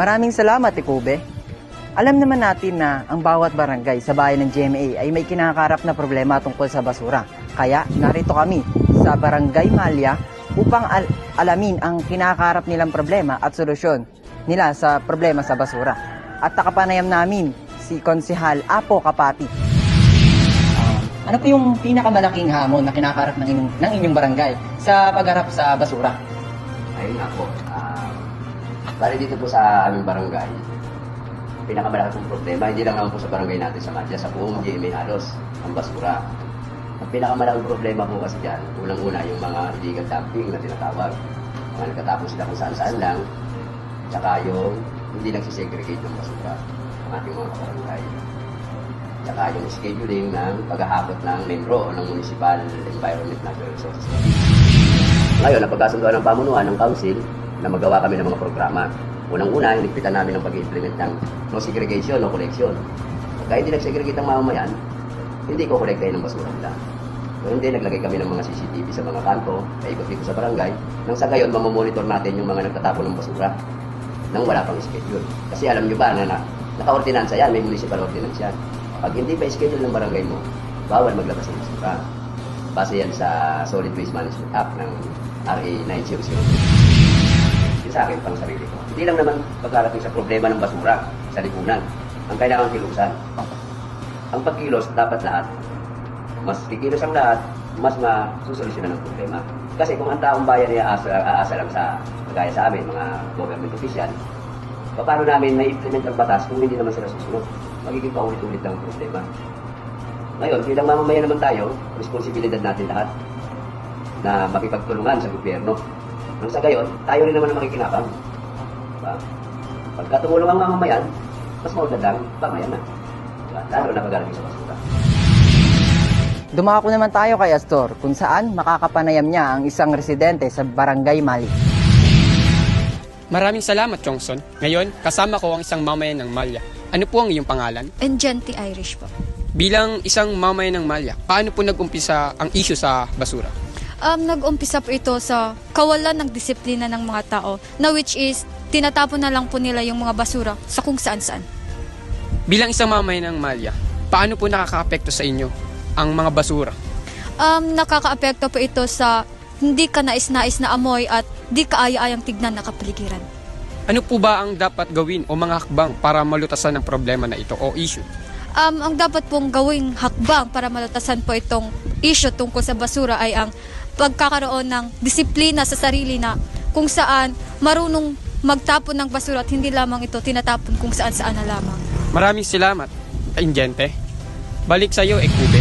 Maraming salamat, Ikube. Alam naman natin na ang bawat barangay sa bayan ng GMA ay may kinakaharap na problema tungkol sa basura. Kaya narito kami sa Barangay Malya upang alamin ang kinakaharap nilang problema at solusyon nila sa problema sa basura. At nakapanayam namin si Konsehal Apo Kapati. Ano po yung pinakamalaking hamon na kinakaharap ng inyong barangay sa pagharap sa basura? Ayun nga po. Bali dito po sa aming barangay, pinakamalaki pong problema, hindi lang naman po sa barangay natin sa Madya, sa buong GMA halos, ang basura. Ang pinakamalaking problema po kasi dyan, unang-una yung mga illegal dumping na tinatawag. Mga nagtatapon sila kung saan-saan lang, tsaka yung hindi nagsisegregate ng basura ang ating mga barangay. Tsaka yung scheduling ng paghahakot ng MENRO o ng Municipal Environment Natural Resources. Ngayon, napagkasunduan ng pamunuan ng council na magawa kami ng mga programa. Unang-una, hinigpitan namin ang pag-implement ng no segregation, no collection. Kahit hindi nag-segregate ang mamamayan, hindi ko kolektahin ng basura nila. So, hindi, naglagay kami ng mga CCTV sa mga kanto, paikot-ikot sa barangay, nang sa gayon, mamamonitor natin yung mga nagtatapon ng basura nang wala pang schedule. Kasi alam nyo ba na naka-ordinansa yan, may municipal ordinance yan. Pag hindi pa schedule ng barangay mo, bawal maglabas ng basura. Base yan sa Solid Waste Management Act ng RA 9002. Sa akin, pang sarili ko. Hindi lang naman pagkarating sa problema ng basura sa lipunan. Ang kailangan kilusan. Ang pagkilos, dapat lahat. Mas kikilos ang lahat, mas masusolusyonan ng problema. Kasi kung ang taong bayan ay aasa lang sa, kagaya sa amin, mga government official, paano namin may implement ang batas kung hindi naman sila susunod? Magiging paulit-ulit lang ang problema. Ngayon, bilang mamamayan naman tayo, responsibilidad natin lahat na makipagtulungan sa gobyerno. Nang sa gayon, tayo rin naman ang makikinabang. Diba? Pagka tumulong ang mamamayan, mas maunlad lang, pamayan na. Diba? Lalo na pagdating sa basura. Dumako naman tayo kay Astor kung saan makakapanayam niya ang isang residente sa Barangay Mali. Maraming salamat, Chongson. Ngayon, kasama ko ang isang mamayan ng Malya. Ano po ang iyong pangalan? Engenti Irish po. Bilang isang mamayan ng Malya, paano po nag-umpisa ang issue sa basura? Nag-umpisa po ito sa kawalan ng disiplina ng mga tao na which is tinatapon na lang po nila yung mga basura sa kung saan-saan. Bilang isang mamayan ng Malya, paano po nakaka-apekto sa inyo ang mga basura? Nakaka-apekto po ito sa hindi ka nais-nais na amoy at di kaaya-ayang tignan na kapaligiran. Ano po ba ang dapat gawin o mga hakbang para malutasan ang problema na ito o issue? Ang dapat pong gawing hakbang para malutasan po itong issue tungkol sa basura ay ang pagkakaroon ng disiplina sa sarili na kung saan marunong magtapon ng basura at hindi lamang ito tinatapon kung saan-saan na lamang. Maraming salamat, Engente. Balik sa iyo, Ikube.